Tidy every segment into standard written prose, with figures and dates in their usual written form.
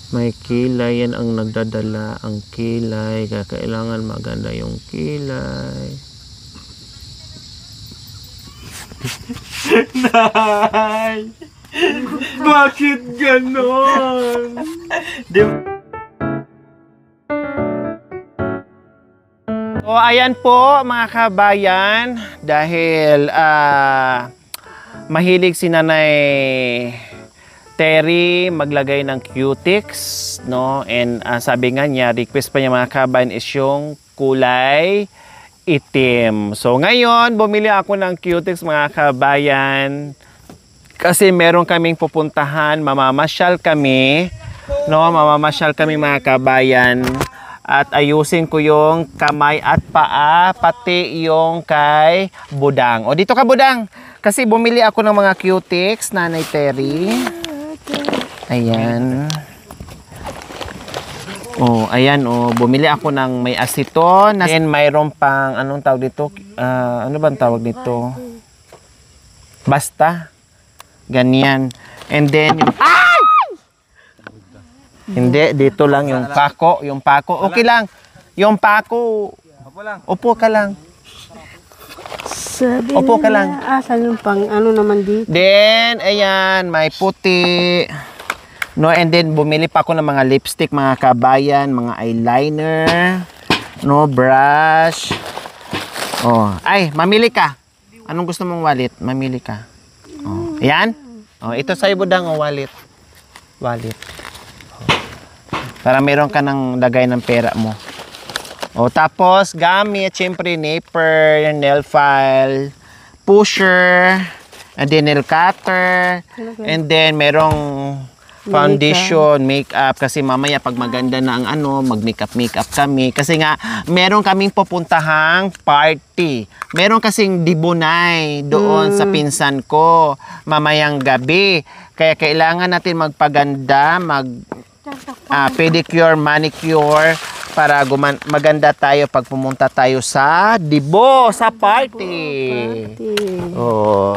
May kilay, yan ang nagdadala, ang kilay. Kaya kailangan maganda yung kilay. Nay! Bakit ganon? So ayan po mga kabayan, dahil mahilig si Nanay Terry maglagay ng cutix, no? And sabi nga niya, request pa niya mga kabayan is yung kulay itim. So ngayon, bumili ako ng cutix mga kabayan kasi meron kaming pupuntahan, mamamasyal kami, no? Mamamasyal kami mga kabayan. At ayusin ko yung kamay at paa, pati yung kay Budang. O dito ka Budang, kasi bumili ako ng mga cutix, Nanay Terry. Ayan. Oh, ayan oh, bumili ako ng may aceton, and mayroon pang anong tawag dito? Ano bang tawag dito? Basta. Ganyan. And then yung hindi, dito lang yung pako, yung pako. Okay lang. Yung pako. Upo ka lang. Sabi Opo ka lang. Asan yung pang ano naman dito? Then, ayan, may puti. No, and then bumili pa ako ng mga lipstick, mga kabayan, mga eyeliner, no, brush. Oh, ay, mamili ka. Anong gusto mong wallet? Mamili ka. Oh, ayan. Oh, ito sa'yo Budang, oh, wallet. Wallet. Para meron ka ng lagay ng pera mo. O tapos gamit, syempre nipper, nail file, pusher, and then nail cutter, and then merong foundation, makeup, kasi mamaya pag maganda na ang ano, mag-makeup kami. Kasi nga, meron kaming pupuntahang party. Meron kasing dibunay doon sa pinsan ko, mamayang gabi. Kaya kailangan natin magpaganda, pedicure, manicure para maganda tayo pag pumunta tayo sa Dibo, sa party. Oh.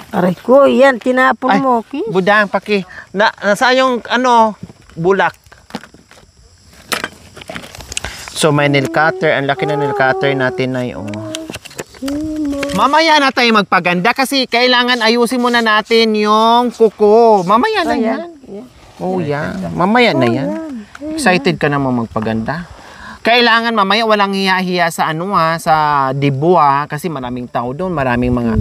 Aray ko, yan, tinapon Ay, mo, okay? Budang, nasaan yung ano, bulak? So may nail cutter, ang laki na nail cutter natin na yung mamaya na tayo magpaganda kasi kailangan ayusin muna natin yung kuko. Mamaya na yan. Oh, yan. Mamaya na yan. Excited ka naman magpaganda. Kailangan mamaya walang hiya-hiya sa sa Dibo kasi maraming tao doon, maraming mga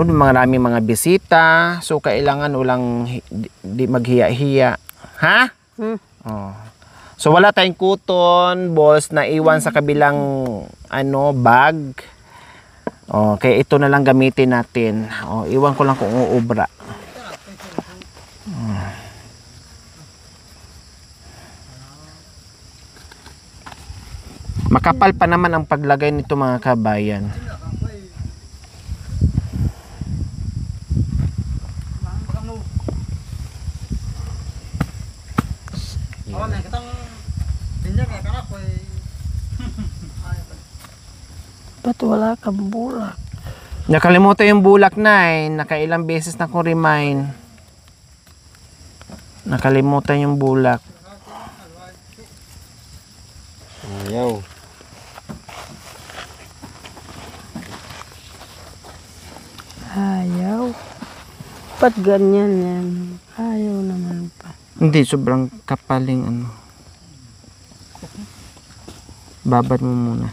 maraming mga bisita. So kailangan walang di maghiya-hiya. Ha? Oh. So wala tayong kuton, balls na iwan sa kabilang bag. Oh, kaya ito na lang gamitin natin. Oh, iwan ko lang kung uubra. Makapal pa naman ang paglagay nito mga kabayan. Ba't wala kang bulak? Nakalimutan yung bulak na nakailang beses na kong remind. Nakalimutan yung bulak. Ayaw. Ayaw. Ba't ganyan yan? Ayaw naman pa. Hindi, sobrang kapaling Babad mo muna.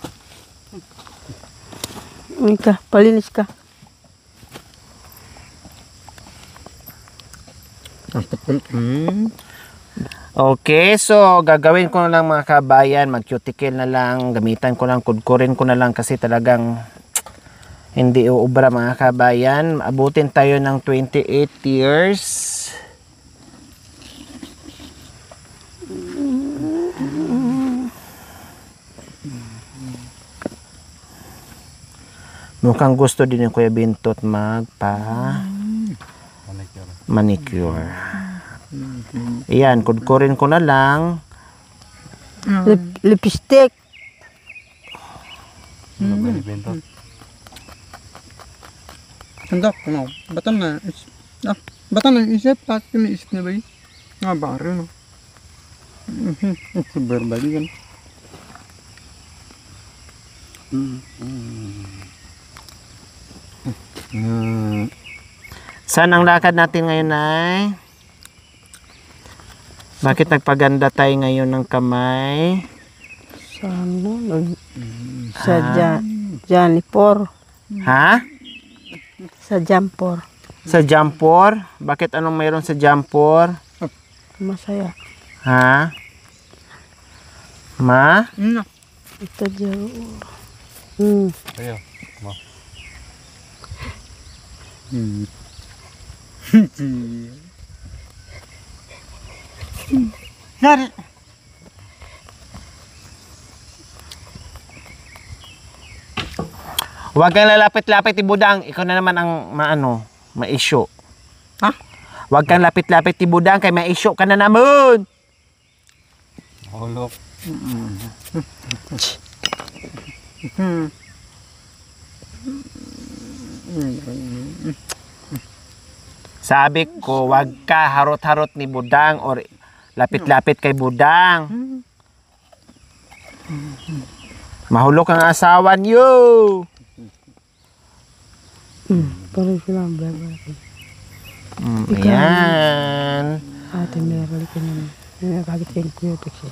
Ika, palinis ka. Okay, so gagawin ko na lang mga kabayan, mag-cuticle na lang, gamitan ko lang, kudkurin ko na lang kasi talagang hindi uubra mga kabayan. Abutin tayo ng 28 years. Mukhang gusto din yung Kuya Bintot manicure. Ayan, kudkurin ko na lang. Lipstick. Hindi, batan na. Batan na, isip, bakit yung isip niya ba yun? Nga baro, no? Berbalik kan. Saan ang lakad natin ngayon, Nay? Bakit nagpaganda tayo ngayon ng kamay? Sa ano? Sa Janipor. Ha? Sa Jampor. Sa Jampor? Bakit anong mayroon sa Jampor? Masaya. Ha? Ma? Ito dyan. Ayo. Nari. Huwag kang lalapit-lapit, Ibudang. Ikaw na naman ang ma-issue. Ha? Huwag kang lapit-lapit, Ibudang, kay ma-issue ka na naman. Holok. Sabi ko, huwag ka harot-harot ni Budang or lapit-lapit kay Budang. Mahulog ang asawa niyo. Parang silang blablabla. Ayan. Ate, meron ka naman. Nakakit yung kuyotik siya.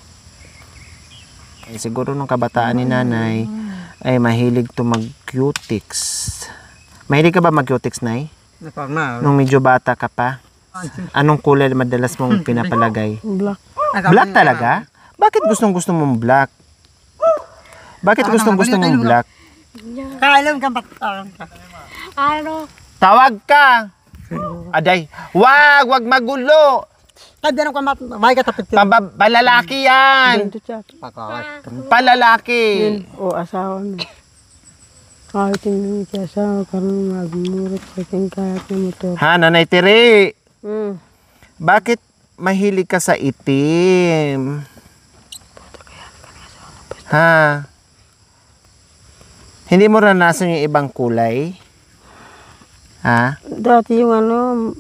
Eh, siguro nung kabataan ni nanay, ay mahilig to mag-cutics. Mahilig ka ba mag-cutics, Nay? Pernah. Nung medyo bata ka pa? Anong kulay madalas mong pinapalagay? Black. Black talaga? Bakit gustong-gusto mong black? Bakit gustong-gusto mong black? Kailan ka ba't Ano? Tawag ka! Aday, wag magulo! Kaya ka may katapit ka. Palalaki yan! Ganito siya. Pakawat. Palalaki! Yun. O, asawa mo. Kahit hindi siya asawa, karoon magmurot sa kahit ng motor. Ha, Nanay Tiri? Hmm. Bakit mahilig ka sa itim? Ha? Hindi mo ranasan yung ibang kulay? Ha? Dati yung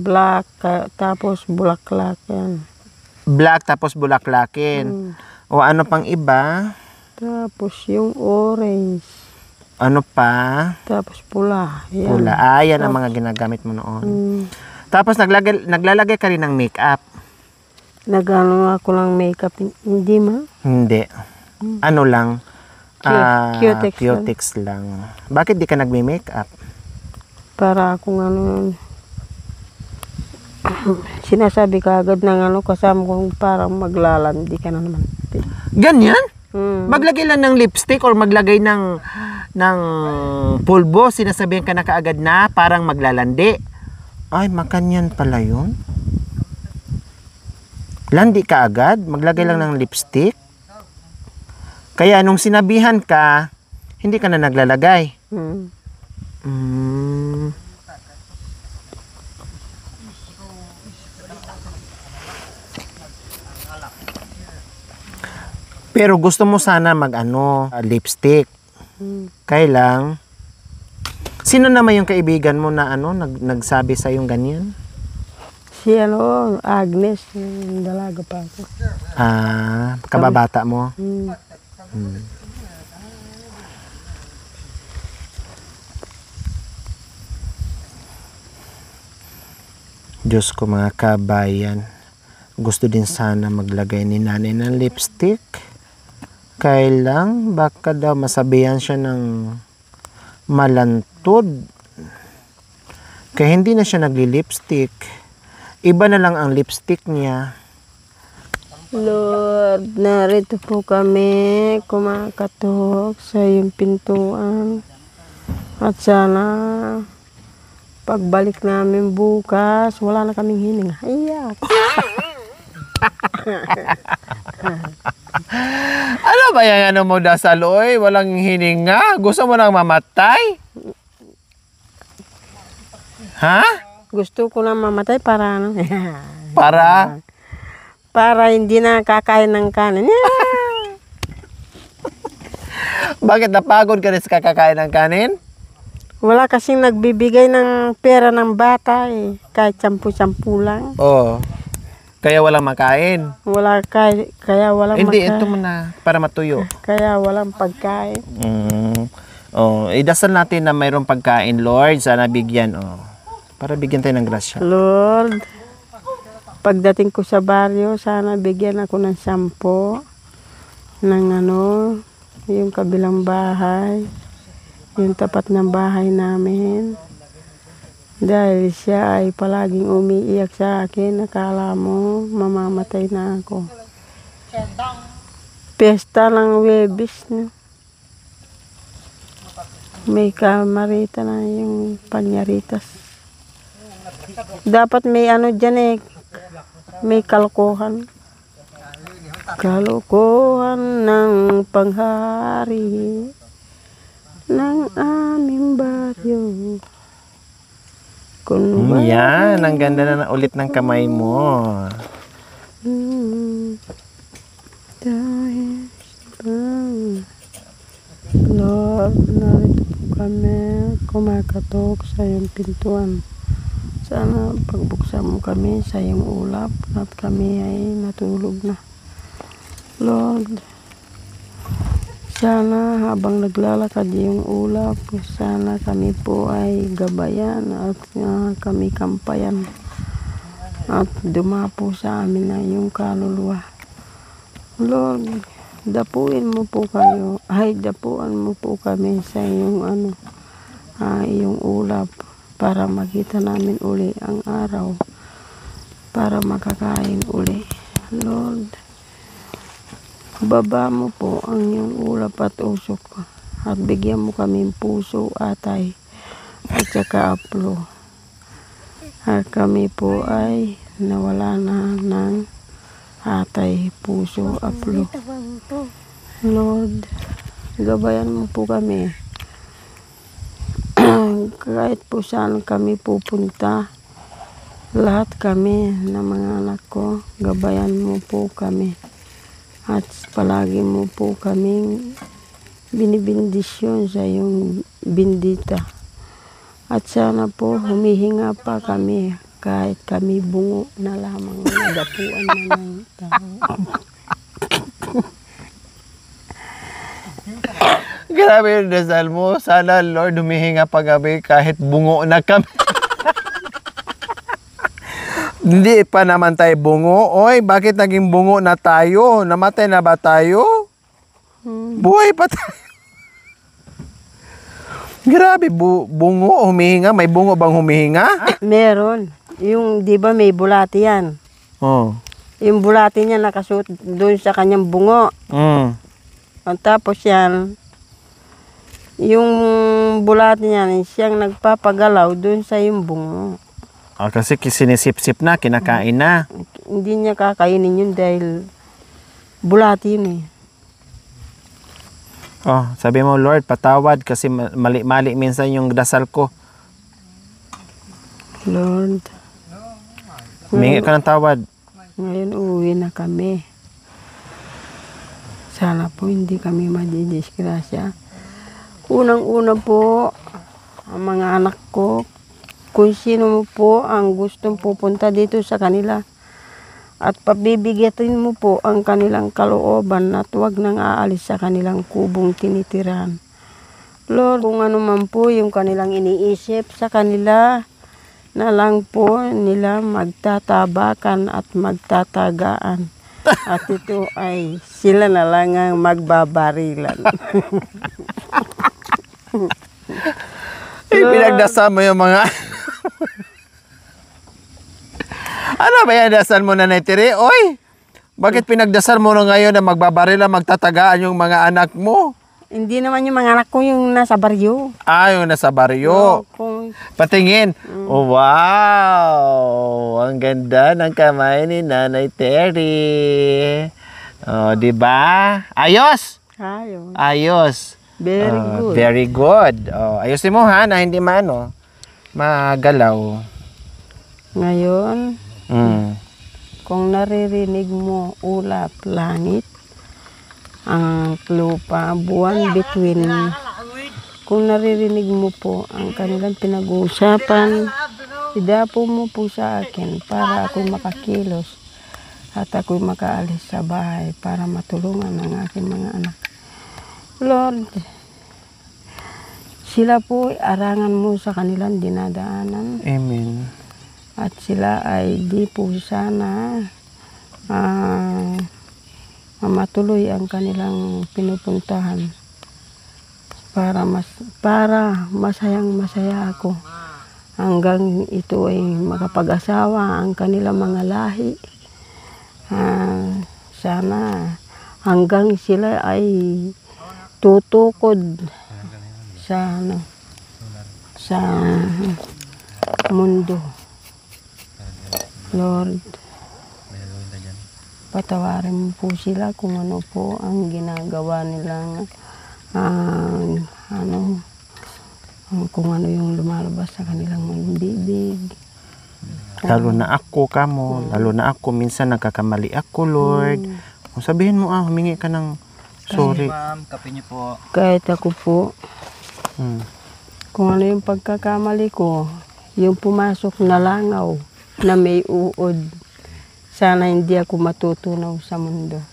black, tapos bulaklak yan. Black tapos bulaklakin. O ano pang iba? Tapos yung orange, Ano pa? tapos pula. Yan. Pula. Ah, yan ang mga ginagamit mo noon. Hmm. Tapos naglalagay ka rin ng makeup? Nagano ako ng makeup, hindi ma? Hindi. Ano lang? Cutex lang. Cutex lang. Bakit di ka nagme-makeup? Para akong sinasabi ka agad ng kasama kong parang maglalandi ka na naman. Ganyan? Hmm. Maglagay lang ng lipstick or maglagay ng pulbo, sinasabihan ka na kaagad na parang maglalandi. Ay, makanyan pala yun. Landi ka agad, maglagay lang ng lipstick. Kaya nung sinabihan ka, hindi ka na naglalagay. Hmm. Pero gusto mo sana lipstick. Kailang sino naman yung kaibigan mo na nagsabi sa yung ganyan? Si Agnes, yung dalaga pa ako. Ah, kababata mo. Diyos ko mga kabayan, gusto din sana maglagay ni nanay ng lipstick. Kailang baka daw masabihan siya ng malantod. Kaya hindi na siya nagli-lipstick. Iba na lang ang lipstick niya. Lord, narito po kami kumakatok sa iyong pintuan. At sana pagbalik namin bukas, wala na kaming hininga. Iyak. Ano ba yung mo dasal, oy? Walang hininga? Gusto mo nang mamatay? Ha? Gusto ko na mamatay para Para? para hindi na kakain ng kanin. Bakit napagod ka rin sa kakakain ng kanin? Wala kasing nagbibigay ng pera ng bata eh. Kahit 10-10 lang. Oo. Kaya walang makain. Kaya walang Hindi, makain. ito muna, para matuyo. Kaya walang pagkain. Idasal natin na mayroong pagkain, Lord. Sana bigyan, para bigyan tayo ng grasya. Lord, pagdating ko sa baryo, sana bigyan ako ng 10 ng yung kabilang bahay, yung tapat ng bahay namin. Dahil siya ay palaging umiiyak sa akin, akala mo mamamatay na ako. Pesta ng Webis, no? May kamarita na yung panyaritas. Dapat may dyan may kalkuhan. Kalkuhan ng panghari ng aming baryo. Yan, ang ganda na ulit ng kamay mo. Dahil Lord, narito po kami kumakatok sa iyong pintuan. Sana pagbuksan mo kami sa iyong ulap at kami ay natulog na. Lord, sana habang naglalakad yung ulap, sana kami po ay gabayan at kami kampayan. At dumapo sa amin na yung kaluluwa. Lord, dapuan mo po kami sa iyong iyong ulap para makita namin uli ang araw, para makakain uli. Lord, baba mo po ang iyong ulap at usok at bigyan mo kaming puso, atay at saka aplo. At kami po ay nawala na ng atay, puso, aplo. Lord, gabayan mo po kami. Kahit po saan kami pupunta, lahat kami na mga anak ko, gabayan mo po kami. At palagi mo po kaming binibindisyon sa iyong bindita. At sana po humihinga pa kami kahit kami bungo na lamang nadapuan na ng tao. Grabe yung dasal mo. Sana, Lord, humihinga pa kami kahit bungo na kami. Hindi pa naman tayo bungo. Oy, bakit naging bungo na tayo? Namatay na ba tayo? Buhay pa tayo. Grabe, bungo, humihinga. May bungo bang humihinga? Meron. Yung, di ba may bulati yan? Oh. Yung bulati niya nakasuot doon sa kanyang bungo. At tapos yan, yung bulati niya, siyang nagpapagalaw doon sa yung bungo. Kasi sinisip-sip na, kinakain na. Hindi niya kakainin yun dahil bulati yun eh. Sabi mo, Lord, patawad kasi mali-mali minsan yung dasal ko. Lord, Humingi ka ng tawad. ngayon uwi na kami. Sana po hindi kami madidisgrasya. Unang-una po, ang mga anak ko, kung sino mo po ang gustong pupunta dito sa kanila, at pabibigatin mo po ang kanilang kalooban at huwag nang aalis sa kanilang kubong tinitirahan. Lord, kung ano man po yung kanilang iniisip sa kanila, na lang po nila magtatabakan at magtatagaan. At ito ay sila na lang ang magbabarilan. Pinagdasal mo yung mga... Ano ba yan, dasal mo na Tiri? Oy, bakit pinagdasal mo na ngayon na magbabarila, magtatagaan yung mga anak mo? Hindi naman yung mga anak ko yung nasa baryo. Yung nasa baryo. Patingin. Oh, wow! Ang ganda ng kamay ni Nanay Terry. Di ba? Ayos! Ayos. Ayos. Very good. Very good. Ayusin mo ha, na hindi magalaw. Ngayon, kung naririnig mo ulap, langit, ang lupa, buwan, between, kung naririnig mo po ang kanilang pinag-uusapan, idapo mo po sa akin para ako makakilos at ako'y makaalis sa bahay para matulungan ang aking mga anak. Lord, sila po arangan mo sa kanilang dinadaanan Amen. at sila ay di po sana matuloy ang kanilang pinupuntahan para masayang masaya ako hanggang ito ay makapag-asawa ang kanilang mga lahi. Sana hanggang sila ay tutukod sa sa mundo. Lord, patawarin mo po sila kung ano po ang ginagawa nilang kung ano yung lumalabas sa kanilang mga bibig. Lalo na ako kamo, lalo na ako minsan nagkakamali ako, Lord. Kung sabihin mo humingi ka ng sorry. Ma'am, kape niyo po. Kahit ako po, kung ano yung pagkakamali ko, yung pumasok na langaw na may uod, sana hindi ako matutunaw sa mundo.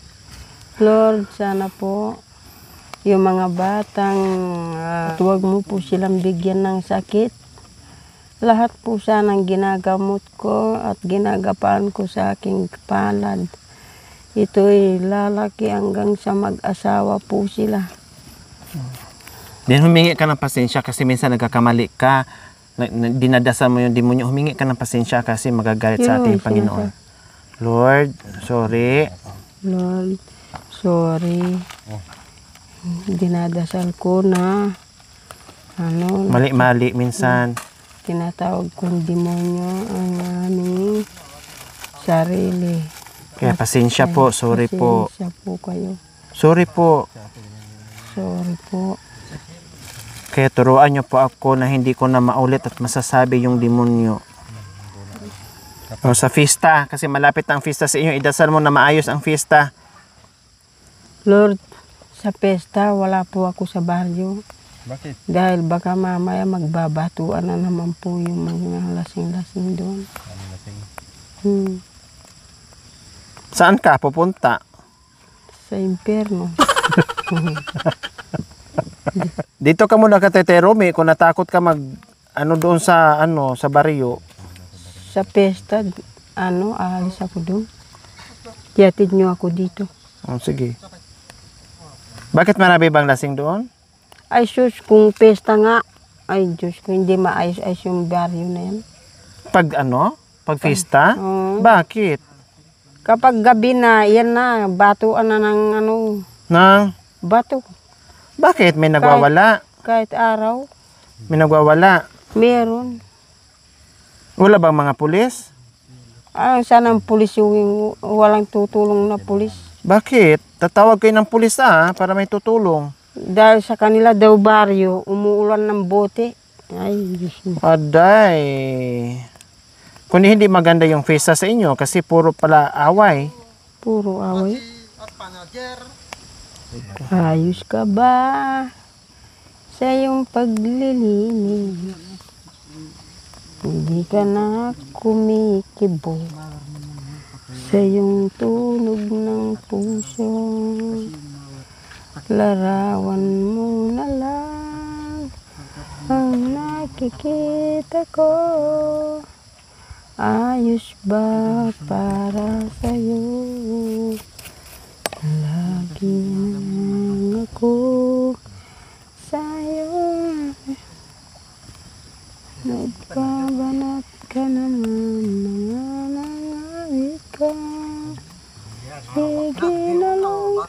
Lord, sana po, yung mga batang, huwag mo po silang bigyan ng sakit. Lahat po sanang ginagamot ko at ginagapaan ko sa aking palad. Ito'y lalaki hanggang sa mag-asawa po sila. Then humingi ka ng pasensya kasi minsan nagkakamali ka. Dinadasal mo yung demonyo. Humingi ka ng pasensya kasi magagalit sa ating Panginoon. Lord, sorry. Lord, sorry. Dinadasal ko na Mali-mali minsan. tinatawag kong demonyo ang aming sarili. Kaya pasensya po, sorry po. Pasensya po kayo. Sorry po. Sorry po. Kaya turuan niyo po ako na hindi ko na maulit at masasabi yung demonyo. O, sa fiesta, kasi malapit ang fiesta sa inyo, idasal mo na maayos ang fiesta. Lord, sa pesta wala po ako sa baryo. Bakit? Dahil baka mamaya magbabatuan na naman po yung mga lasing-lasing doon. Saan ka pupunta? Sa impyerno. Dito ka muna Kateteromi, kung natakot ka doon sa sa baryo. Sa pesta, aalis ako doon. Yatid nyo ako dito. Oh, sige. Bakit marami bang lasing doon? Ay sus, kung pesta nga, ay Diyos ko, hindi maayos-ayos yung baryo na yan. Pag fiesta? Oo. Bakit? Kapag gabi na, yan na, batuan na ng bato. Bakit? May nagwawala? Kahit araw, May nagwawala? meron. Wala bang mga pulis? Sana ang pulis yung walang tutulong na pulis. Bakit? Tatawag kayo ng pulis para may tutulong. Dahil sa kanila daw baryo, umuulan ng bote. Ay, Diyos mo. Aday. Kundi hindi maganda yung fiesta sa inyo kasi puro pala away. Puro away. Ayos ka ba sa iyong paglilinis? Hindi ka na kumikibo sa iyong tunog ng puso. Larawan mo na lang ang nakikita ko. Ayos ba para sa'yo? Lagi nang ako sa'yo. Nagbabanat ka naman, mga nangawit ka. Sige na lang,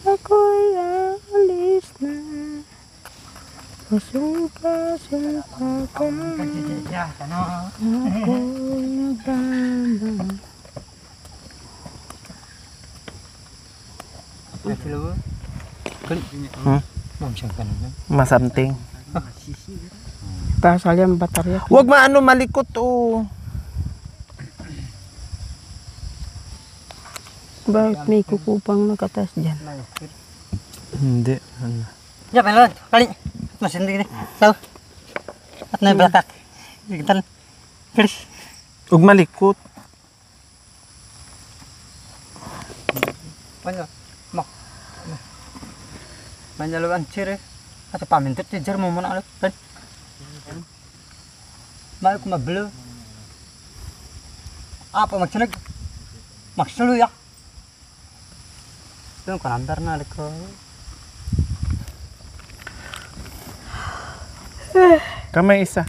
ako'y alis na. Pasumpa-sumpa ka. Ako'y nagbaba. Masamting. Kasal yung baterya. Huwag malikot Bakit may kukupang nakatas dyan? Hindi. Ya, pelot. Kali. Masih ini. Tahu. At na belakang. Gitan. Please. Huwag malikot. Banyak. Mak. Banyak lu ancire. Atau pamintet tijar mau mana lu kan? Mau aku mabelu. Apa maksudnya? Maksud lu ya? Itu kan antar na ko. Kamay isa.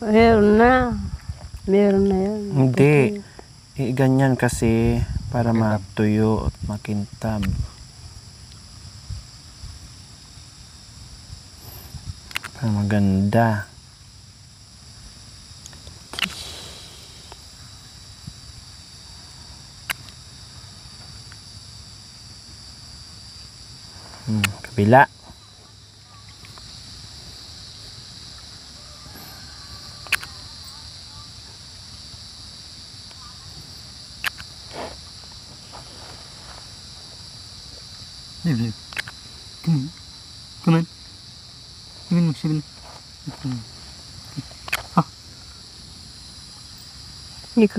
Meron na. Meron na yan. Hindi. Ganyan kasi para matuyo at makintab. Para maganda. Kabila. Nih. Come on. Ibin maksudnya. Hindi ko.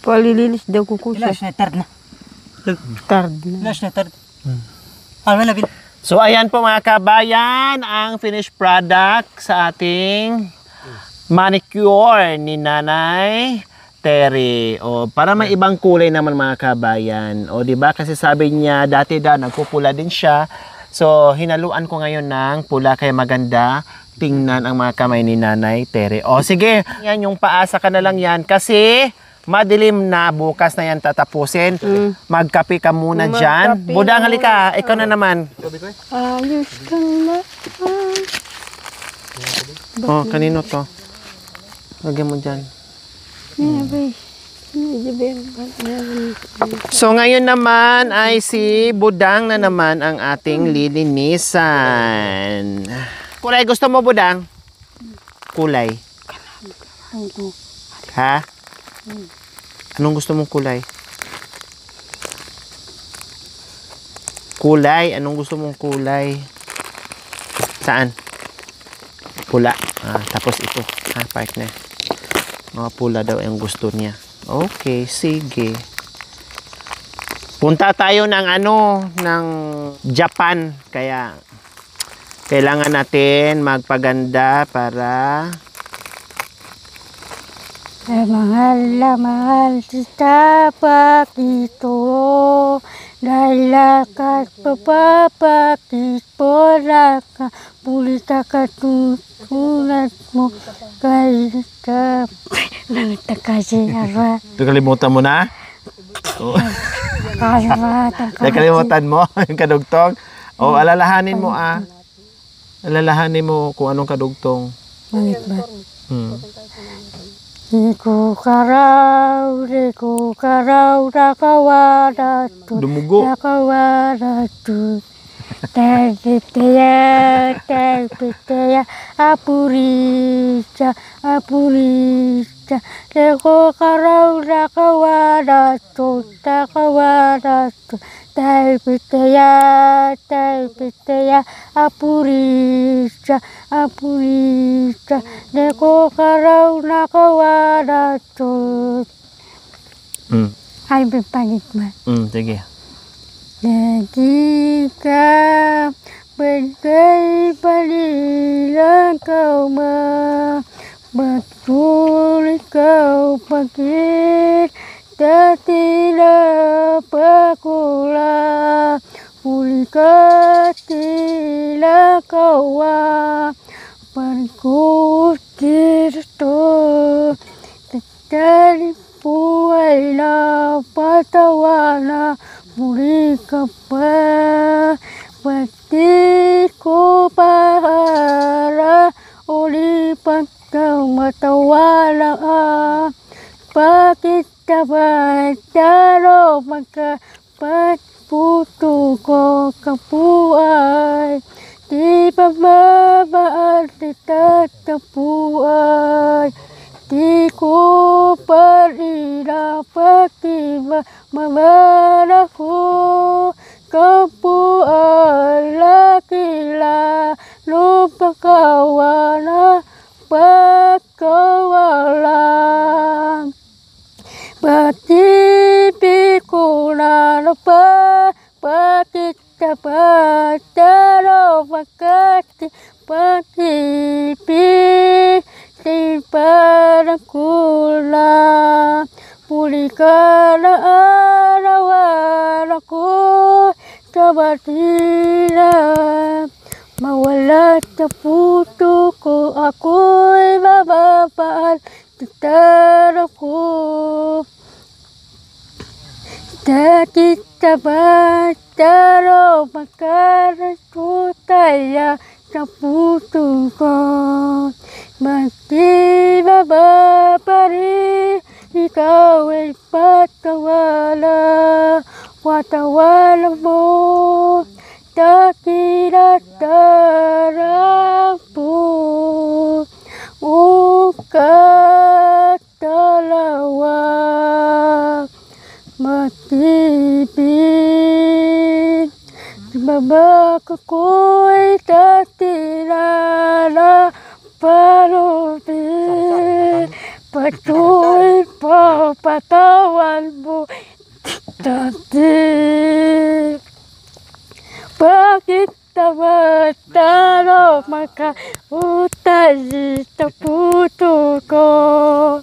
Palilinis daw ko siya. Ilas na tard na. Tard na. Ilas na tard. Alwan na bin. So ayan po mga kabayan, ang finished product sa ating manicure ni Nanay Terry. O para may ibang kulay naman mga kabayan. O di ba kasi sabi niya dati nagpupula din siya. So hinaluan ko ngayon ng pula kaya maganda tingnan ang mga kamay ni Nanay Terry. O sige, yan yung paasa ka na lang yan kasi madilim na, bukas na yan tatapusin. Magkape ka muna dyan. Magkape Budang, muna. halika. Ikaw na naman. Ayos ka na. Oh, kanino to? Lagyan mo dyan. So ngayon naman ay si Budang na naman ang ating lilinisan. Kulay gusto mo, Budang? Kulay. Ha? Anong gusto mong kulay? Kulay? Anong gusto mong kulay? Saan? Pula. Tapos ito. Partner. Mga pula daw ang gusto niya. Okay, sige. Punta tayo ng ng Japan. Kaya kailangan natin magpaganda para mahal kita pakito dalakat papapakit poraka pulita katutulat mo kahit nagtakasi arwa kalimutan mo na? Nakalimutan mo yung kadugtong? O alalahanin mo alalahanin mo kung anong kadugtong. Bakit ba? Iko karaw, rakawaratu. Dumugo. Rakawaratu. Terpiteya, apurita. Iko karaw, rakawaratu. Terpiteya, apurita. Iko karaw, rakawaratu. Ay, pangit ba? Sige. Ketika berkali padilah kau betul kau pakir tidak pakula ulikatilah kau perkutir tu dari puaila patawana muri kapa patiku pahara uli pakau matawala pakita bataro maka pat putu ko kapuai di pababa tatapuai di ku parira pakiba mabaraku kapu alakila lupa kawana pakawala bati pikuna lupa Kanaarawan ako sa batila. Mawala sa puso ko, ako'y mababaan. Tutara ko. Sakit sa bataro, makarasutaya sa puso ko. Mati bababari, ikaw ay patawala. Patawala mo, sakit at darang po. Ukat dalawa, matibig. Babak ako'y tatilala, parupin. Patuloy pa patawan mo, tatig. Bakit tamatalo makautay sa puso ko?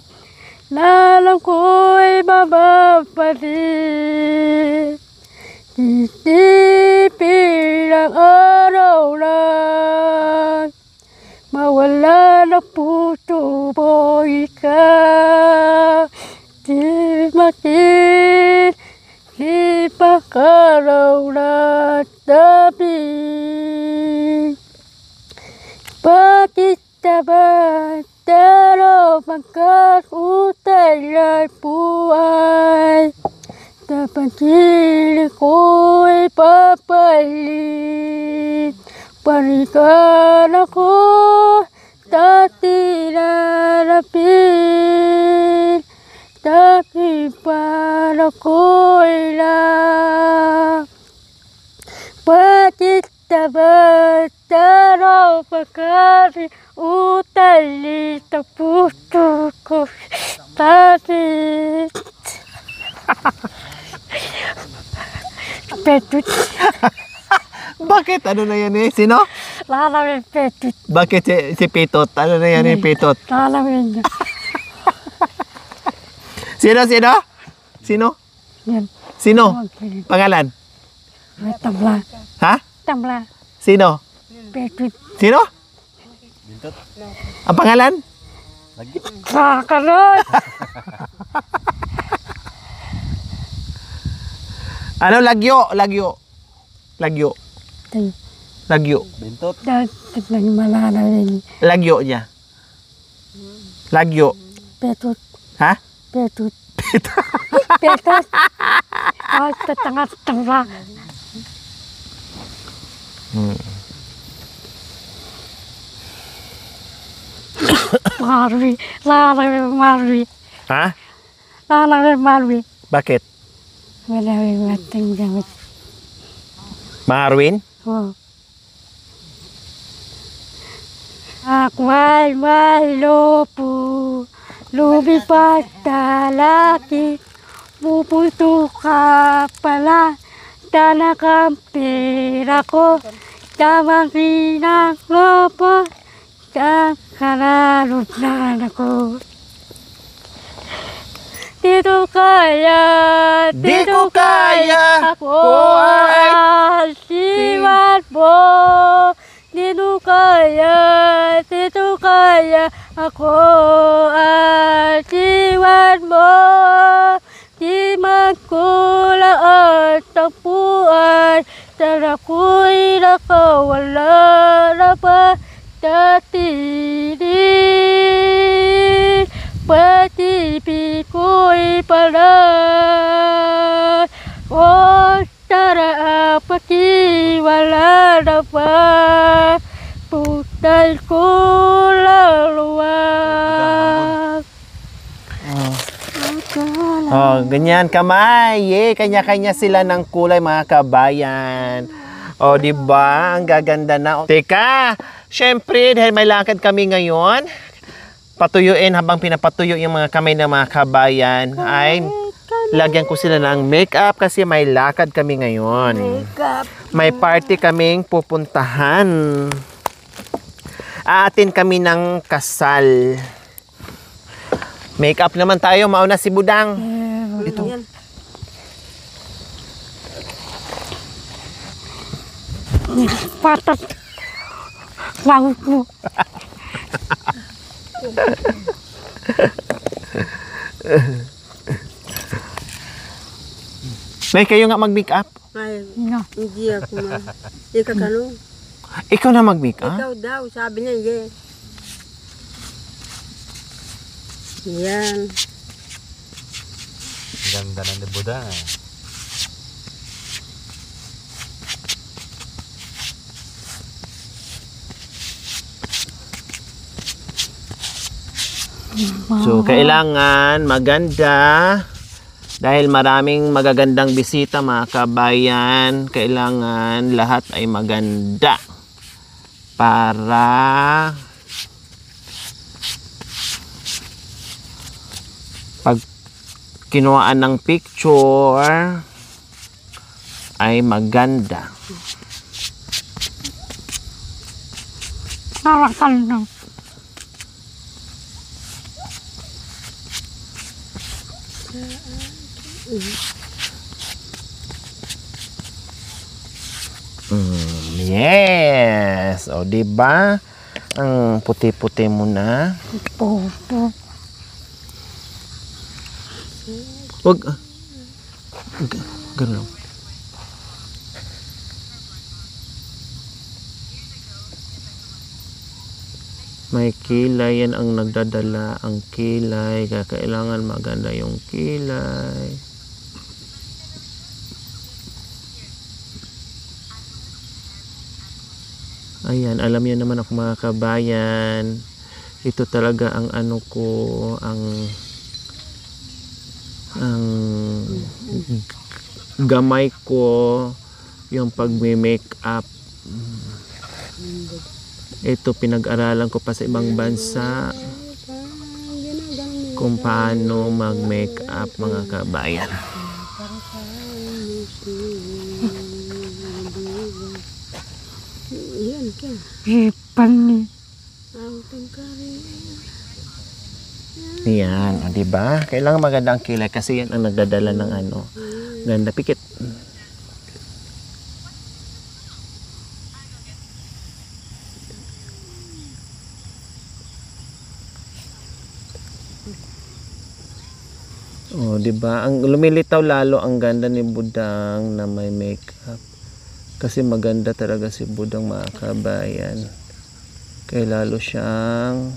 Lalang ko'y mababalik. Isipin ang araw lang, mawala na puso mo ikaw. Di makit, di pakaraw na tabi. Bakit tabataro magkakutay at buhay? Dapat sili ko'y papalit. Panikan ako, dati narapin. Dati para ko'y lang. Bakit tabataro pagkari utali sa puso ko? Dati Petut. Bakit? Ano na yan eh? Sino? Lalawin Petut. Bakit si Pitot? Ano na yan eh, Pitot? Lalawin niya. Sino? Sino? Yan. Sino? Pangalan? May tabla. Ha? Tabla. Sino? Petut. Sino? Ang pangalan? Kakarot. Ano? Lagyo. Dapat lang malalawin. Lagyo niya. Lagyo. Petut. Ha? Petut. Petut. Ay, tatanga-tanga. Marwi. Lalawin Marwi. Ha? Lalawin Marwi. Bakit? Malawin matang gamit. Marwin? Oh. Akwai malopo, lumipat talaki, puputo ka pala, tanakang pera ko, tamang pinaklopo, kakararot na ako. Dito kaya, ako ay siwat mo. Dito kaya, ako ay siwat mo. Di magkulang at tapuan, sana ko'y nakawala na pa tatili. Pati-pi ko'y pala, o tara pakiwala na pa, putal ko laluwag. Oh, ganyan kamay. Kanya-kanya sila ng kulay, mga kabayan. Oh, di ba? Ang gaganda na. Teka, syempre dahil may lakad kami ngayon, patuyuin habang pinapatuyo yung mga kamay ng mga kabayan ay lagyan ko sila ng makeup kasi may lakad kami ngayon. May party kaming pupuntahan. Aatin kami ng kasal. Makeup naman tayo. Mauna si Budang. patat. Lagot mo. Nay, kayo nga mag-make up. Ay, hindi ako ma. Ikaw tanong. Ikaw na mag-make up? Ikaw daw, sabi niya, yes. Yan. Ganda na ni Buda. So, kailangan maganda. Dahil maraming magagandang bisita mga kabayan, kailangan lahat ay maganda. Para pag kinuhaan ng picture ay maganda. Nakakal na. Yes. O, di ba? Ang puti-puti mo na. Popo. Wag. Ganun. May kilay, yan ang nagdadala ang kilay. Kaya kailangan maganda yung kilay. Ayan, alam niyo naman ako mga kabayan. Ito talaga ang ano ko, ang gamay ko, yung pag-make up. Ito pinag-aralan ko pa sa ibang bansa kung paano mag-make up mga kabayan. Ipan ni. Yan, o, diba? Kailangan maganda ang kilay kasi yan ang nagdadala ng ano. Ganda, pikit. Oh, 'di ba? Ang lumilitaw lalo ang ganda ni Budang na may makeup. Kasi maganda talaga si Budang mga kabayan. Kaya lalo siyang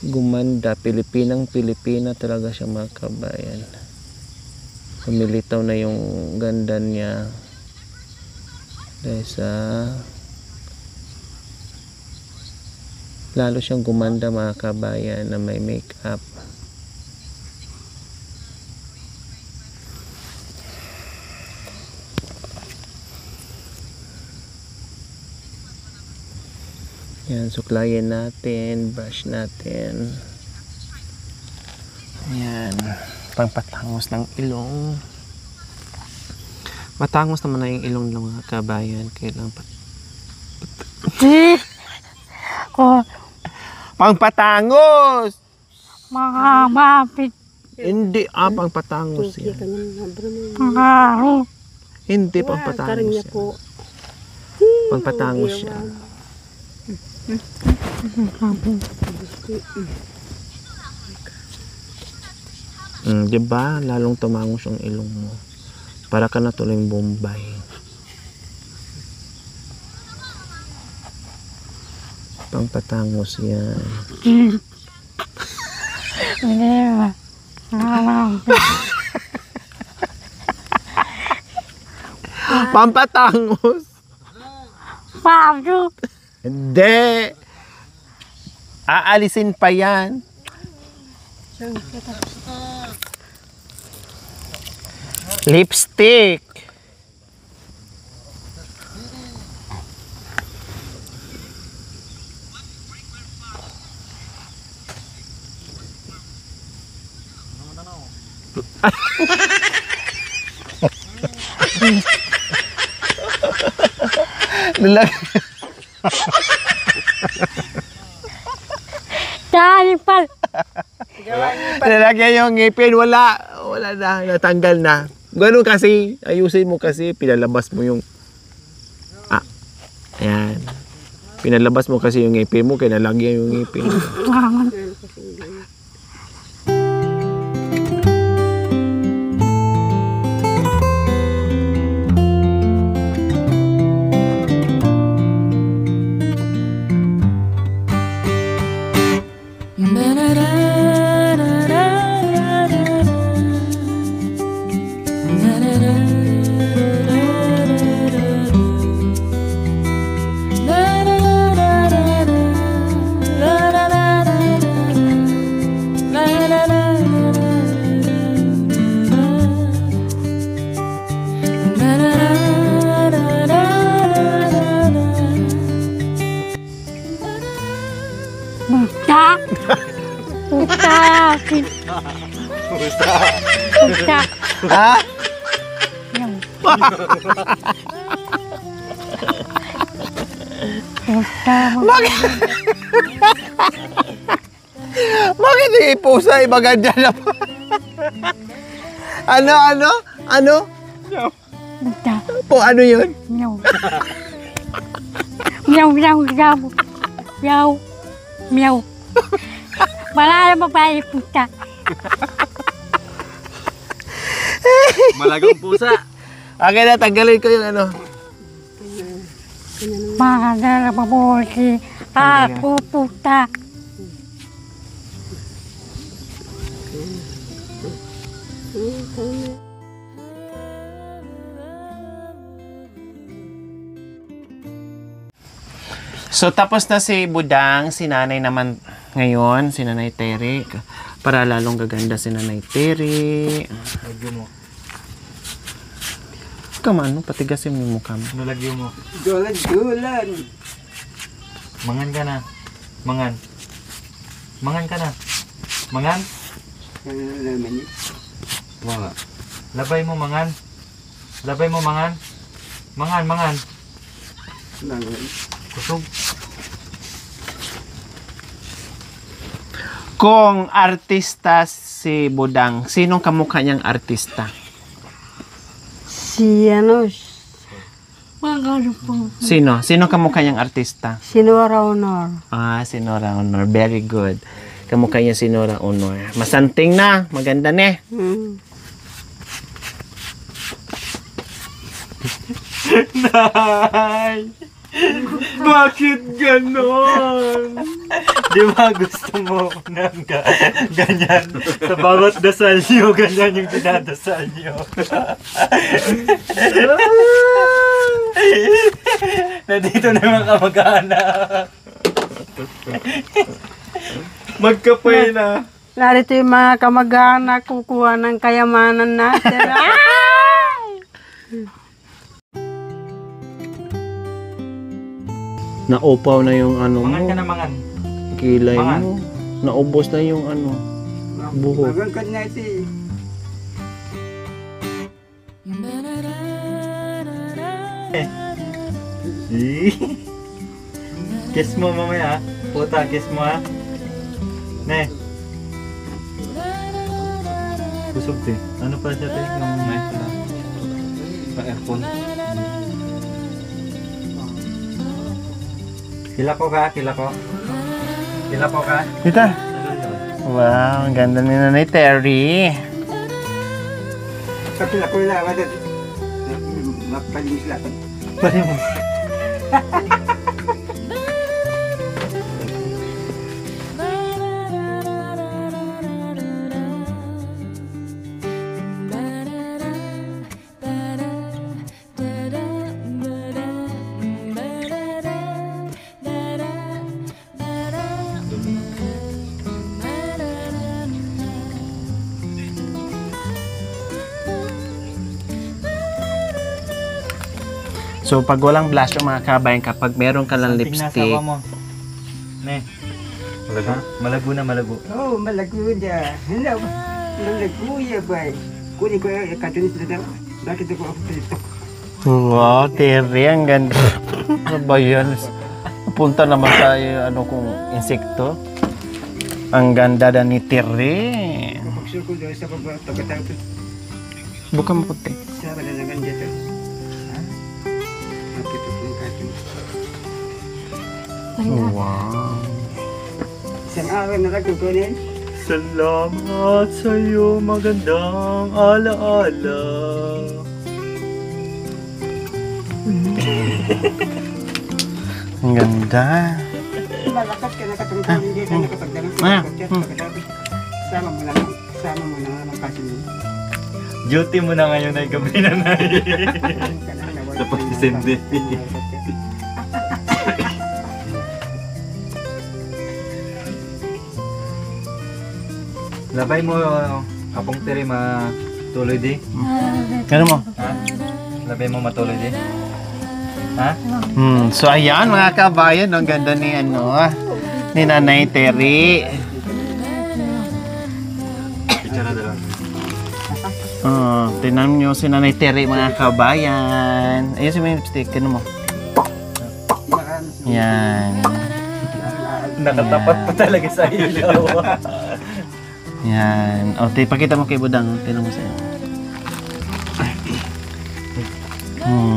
gumanda, Pilipinang-Pilipina talaga siya mga kabayan. Lumilitaw na yung ganda niya. Dahil sa lalo siyang gumanda mga kabayan na may makeup. Yan, suklayin natin, brush natin. Yan, pangpatangos ng ilong. Matangos naman na yung ilong ng mga kabayan. Kailangan Ko, pangpatangos! mga mapit. Hindi, pangpatangos yan. Mga ro. Hindi, pangpatangos yan. Pangpatangos siya. Diba? Lalong tumangos yung ilong mo. Para ka na tuloy Bombay. Pangpatangos yan. Hindi ba? Pampatangos! Paano? Hindi! Aalisin pa yan. Lipstick! Dahil pa. Nilagyan yung ngipin, wala na, natanggal na. Ganun kasi, ayusin mo kasi, pinalabas mo yung Ayan. Pinalabas mo kasi yung ngipin mo, kaya nalagyan yung ngipin. Puta! Puta! Puta! Ha? Bakit yung pusa iba ganyan na po? Ano? Puta! Po, ano yun? Meow. Meow, meow, meow. Meow. Meow. Wala na babae, puta. Malagong pusa. Okay na, tanggalin ko yung ano. Mga nalababosi. Ako, puta. So, tapos na si Budang, si Nanay naman ngayon, si Nanay Terry. Para lalong gaganda si Nanay Terry. Lagyo mo. Come on, patigasin mo yung mukha mo. Nalagyo mo. Gulan. Mangan ka na. Mangan. Mangan ka na. Mangan? Wala. Labay mo mangan. Labay mo mangan. Mangan. Kusog. Kung artista si Budang, sinong kamukha niyang artista? Si ano, mga po. Sino? Sino kamukha niyang artista? Si Nora Honor. Ah, si Nora Honor. Very good. Kamukha niya si Nora Honor. Masanting na. Maganda ne. Nay! Bakit ganon? Di ba gusto mo ng ganyan? Sa bawat dasal nyo, ganyan yung dinadasal nyo. Nandito na mga kamag-anak. Magkapay na. Narito yung mga kamag-anak kukuha ng kayamanan natin. Naupaw na yung ano mo. Mangan ka na mangan. Kilay Mangan. mo. Naubos na yung ano. Buhok. Magangkad na ito. Kiss mo mamaya. Puta, kiss mo ha. Ne. Kusog te. Ano pa siya te? Yung knife na. Pa-aircon. Kilako ka, kilako. Kilako ka. Tita. Wow, ang ganda ni Nanay Terry. Kapil ako na, wadat. Mapalis lang. Pari mo. So, pag walang blush yung mga kabayan, kapag meron ka lang lipstick, Ne. Malago? Malago na malago. Oh, malago dia. Hello. Malago ya, bay. Kunin ko yung katulis na daw. Bakit ako dito? wow, Terry, ang ganda. Ano ba yan? Punta naman tayo, ano kung insekto. Ang ganda na ni Terry. Bukso ko daw sa pagkatapos. Buka mo puti. Sa panalangan dito. Nakita ko yung cartoon. Wow. Isang araw na lang kukunin. Salamat sa'yo, magandang alaala. Ang ganda. Malakas ka nakatungtong, hindi ka nakapagdalang sa pagkatabi. Sama mo na lang. Sama mo na lang ang cartoon. Duty mo na ngayon ay gabi na na. Dapat isindi. Labay mo, kapong tiri matuloy di. Ano mo? Ha? Labay mo matuloy di. Ha? So ayan mga kabayan, ang ganda ni ni Nanay Terry. Picture na dalawa. Tingnan nyo si Nanay Terry mga kabayan. Ayun si may lipstick, ano mo? Yan. Nakatapat pa talaga sa ilaw. Yan. O, pakita mo kay Budang. Tingnan mo sa'yo.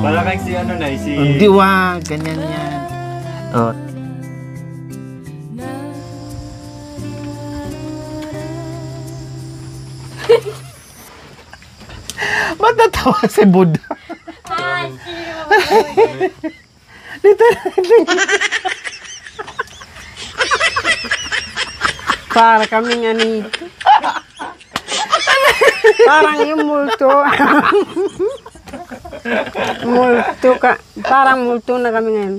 Para kang si ano na, si... Hindi wag, ganyan yan. O. Ba't natawa si Buddha? Dito Para kami nga nito. Parang yung multo. Multo ka. Parang multo na kami ngayon.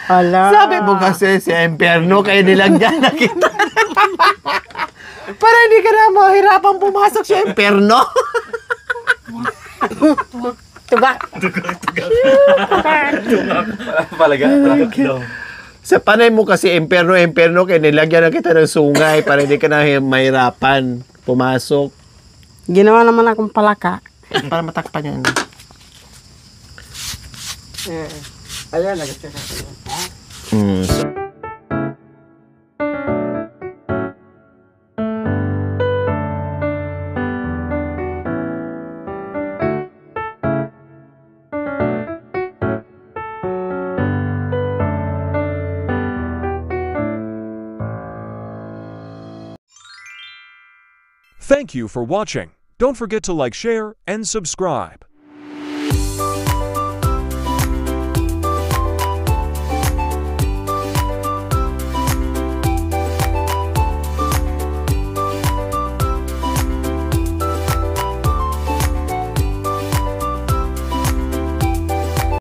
Ala. Sabi mo kasi si Emperno kayo nilagyan na kita. Para hindi ka na mahirapang pumasok sa Emperno. Tugak. Palaga. Sa panay mo kasi Emperno kayo nilagyan na kita ng sungay para hindi ka na mahirapan pumasok. Ginawa naman akong palaka. Para matakpan yan. Ayan, nagkita ka. Thank you for watching. Don't forget to like, share, and subscribe.